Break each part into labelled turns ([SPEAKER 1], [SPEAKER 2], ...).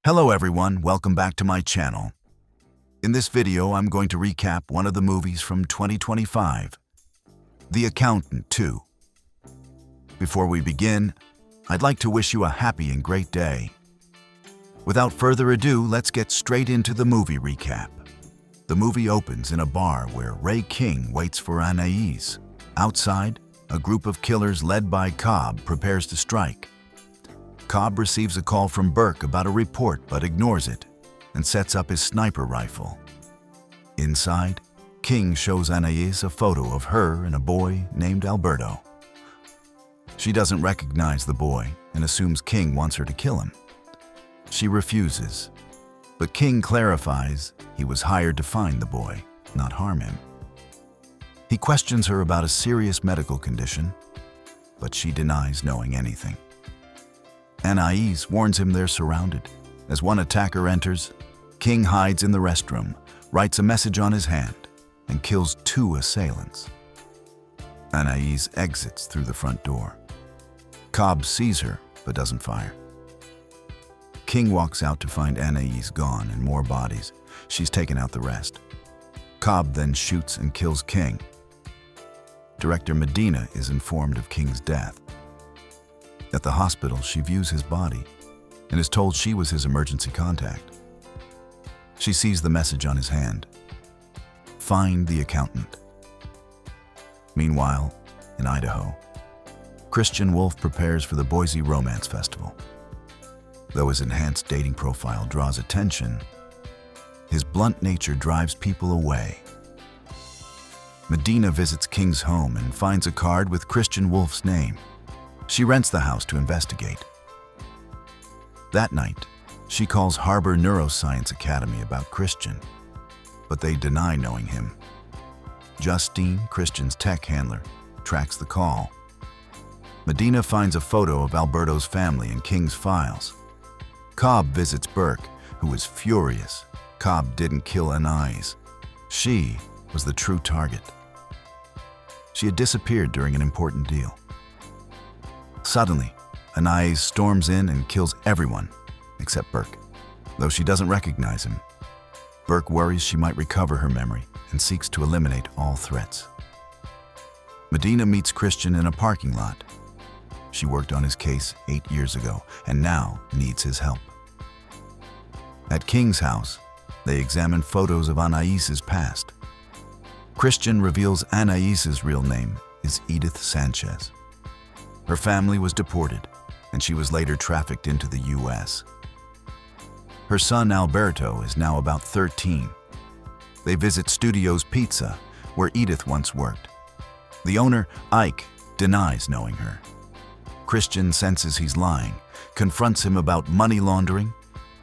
[SPEAKER 1] Hello everyone, welcome back to my channel. In this video, I'm going to recap one of the movies from 2025, The Accountant 2. Before we begin, I'd like to wish you a happy and great day. Without further ado, let's get straight into the movie recap. The movie opens in a bar where Ray King waits for Anais. Outside, a group of killers led by Cobb prepares to strike. Cobb receives a call from Burke about a report but ignores it and sets up his sniper rifle. Inside, King shows Anais a photo of her and a boy named Alberto. She doesn't recognize the boy and assumes King wants her to kill him. She refuses, but King clarifies he was hired to find the boy, not harm him. He questions her about a serious medical condition, but she denies knowing anything. Anais warns him they're surrounded. As one attacker enters, King hides in the restroom, writes a message on his hand, and kills 2 assailants. Anais exits through the front door. Cobb sees her, but doesn't fire. King walks out to find Anais gone and more bodies. She's taken out the rest. Cobb then shoots and kills King. Director Medina is informed of King's death. At the hospital, she views his body and is told she was his emergency contact. She sees the message on his hand: "Find the accountant." Meanwhile, in Idaho, Christian Wolf prepares for the Boise Romance Festival. Though his enhanced dating profile draws attention, his blunt nature drives people away. Medina visits King's home and finds a card with Christian Wolf's name. She rents the house to investigate. That night, she calls Harbor Neuroscience Academy about Christian, but they deny knowing him. Justine, Christian's tech handler, tracks the call. Medina finds a photo of Alberto's family in King's files. Cobb visits Burke, who is furious. Cobb didn't kill Anais. She was the true target. She had disappeared during an important deal. Suddenly, Anais storms in and kills everyone except Burke. Though she doesn't recognize him, Burke worries she might recover her memory and seeks to eliminate all threats. Medina meets Christian in a parking lot. She worked on his case 8 years ago and now needs his help. At King's house, they examine photos of Anais's past. Christian reveals Anais's real name is Edith Sanchez. Her family was deported, and she was later trafficked into the U.S. Her son Alberto is now about 13. They visit Studio's Pizza, where Edith once worked. The owner, Ike, denies knowing her. Christian senses he's lying, confronts him about money laundering,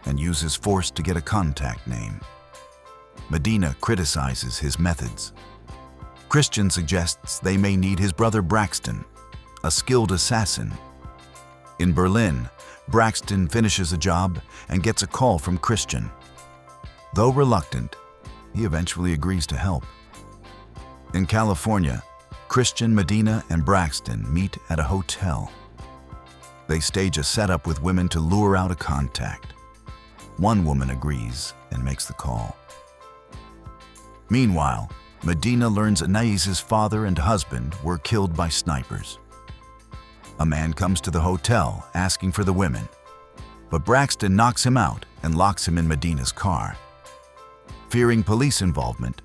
[SPEAKER 1] and uses force to get a contact name. Medina criticizes his methods. Christian suggests they may need his brother Braxton, a skilled assassin. In Berlin, Braxton finishes a job and gets a call from Christian. Though reluctant, he eventually agrees to help. In California, Christian, Medina, and Braxton meet at a hotel. They stage a setup with women to lure out a contact. One woman agrees and makes the call. Meanwhile, Medina learns Anais's father and husband were killed by snipers. A man comes to the hotel asking for the women, but Braxton knocks him out and locks him in Medina's car. Fearing police involvement,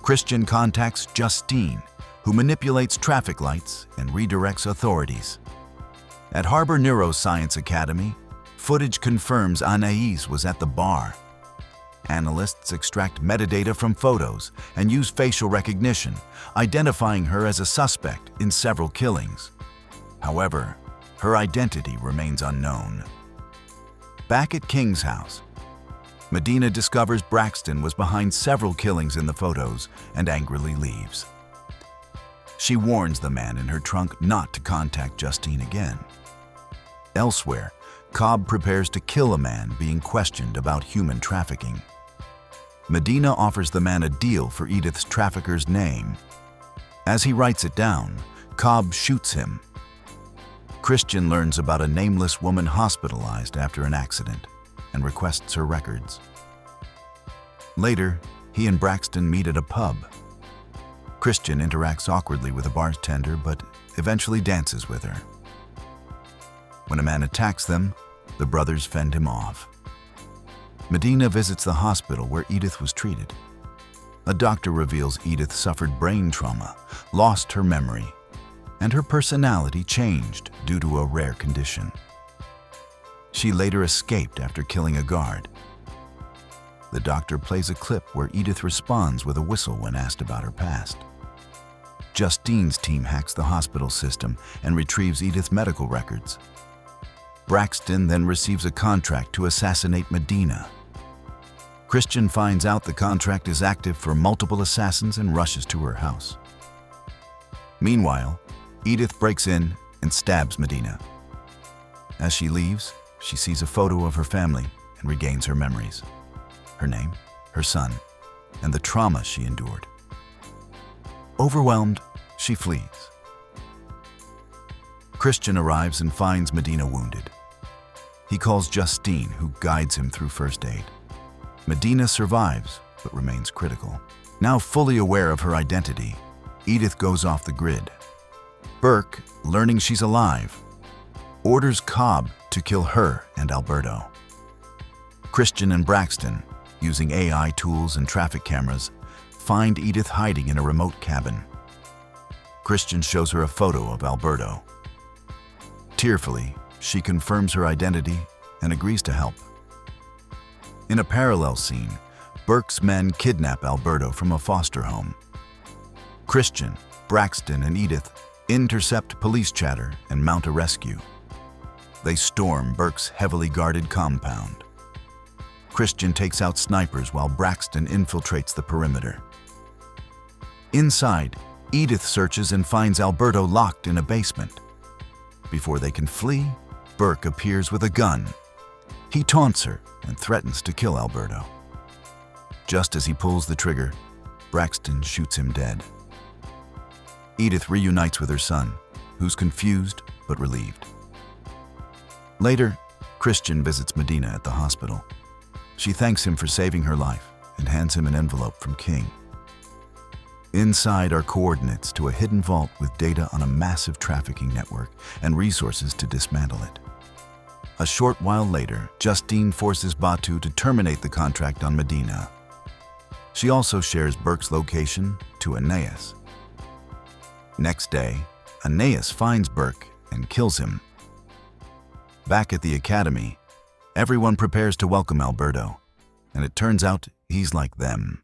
[SPEAKER 1] Christian contacts Justine, who manipulates traffic lights and redirects authorities. At Harbor Neuroscience Academy, footage confirms Anais was at the bar. Analysts extract metadata from photos and use facial recognition, identifying her as a suspect in several killings. However, her identity remains unknown. Back at King's house, Medina discovers Braxton was behind several killings in the photos and angrily leaves. She warns the man in her trunk not to contact Justine again. Elsewhere, Cobb prepares to kill a man being questioned about human trafficking. Medina offers the man a deal for Edith's trafficker's name. As he writes it down, Cobb shoots him. Christian learns about a nameless woman hospitalized after an accident and requests her records. Later, he and Braxton meet at a pub. Christian interacts awkwardly with a bartender but eventually dances with her. When a man attacks them, the brothers fend him off. Medina visits the hospital where Edith was treated. A doctor reveals Edith suffered brain trauma, lost her memory, and her personality changed due to a rare condition. She later escaped after killing a guard. The doctor plays a clip where Edith responds with a whistle when asked about her past. Justine's team hacks the hospital system and retrieves Edith's medical records. Braxton then receives a contract to assassinate Medina. Christian finds out the contract is active for multiple assassins and rushes to her house. Meanwhile, Edith breaks in and stabs Medina. As she leaves, she sees a photo of her family and regains her memories, her name, her son, and the trauma she endured. Overwhelmed, she flees. Christian arrives and finds Medina wounded. He calls Justine, who guides him through first aid. Medina survives, but remains critical. Now fully aware of her identity, Edith goes off the grid. Burke, learning she's alive, orders Cobb to kill her and Alberto. Christian and Braxton, using AI tools and traffic cameras, find Edith hiding in a remote cabin. Christian shows her a photo of Alberto. Tearfully, she confirms her identity and agrees to help. In a parallel scene, Burke's men kidnap Alberto from a foster home. Christian, Braxton, and Edith intercept police chatter and mount a rescue. They storm Burke's heavily guarded compound. Christian takes out snipers while Braxton infiltrates the perimeter. Inside, Edith searches and finds Alberto locked in a basement. Before they can flee, Burke appears with a gun. He taunts her and threatens to kill Alberto. Just as he pulls the trigger, Braxton shoots him dead. Edith reunites with her son, who's confused but relieved. Later, Christian visits Medina at the hospital. She thanks him for saving her life and hands him an envelope from King. Inside are coordinates to a hidden vault with data on a massive trafficking network and resources to dismantle it. A short while later, Justine forces Batu to terminate the contract on Medina. She also shares Burke's location to Aeneas. Next day, Aeneas finds Burke and kills him. Back at the academy, everyone prepares to welcome Alberto, and it turns out he's like them.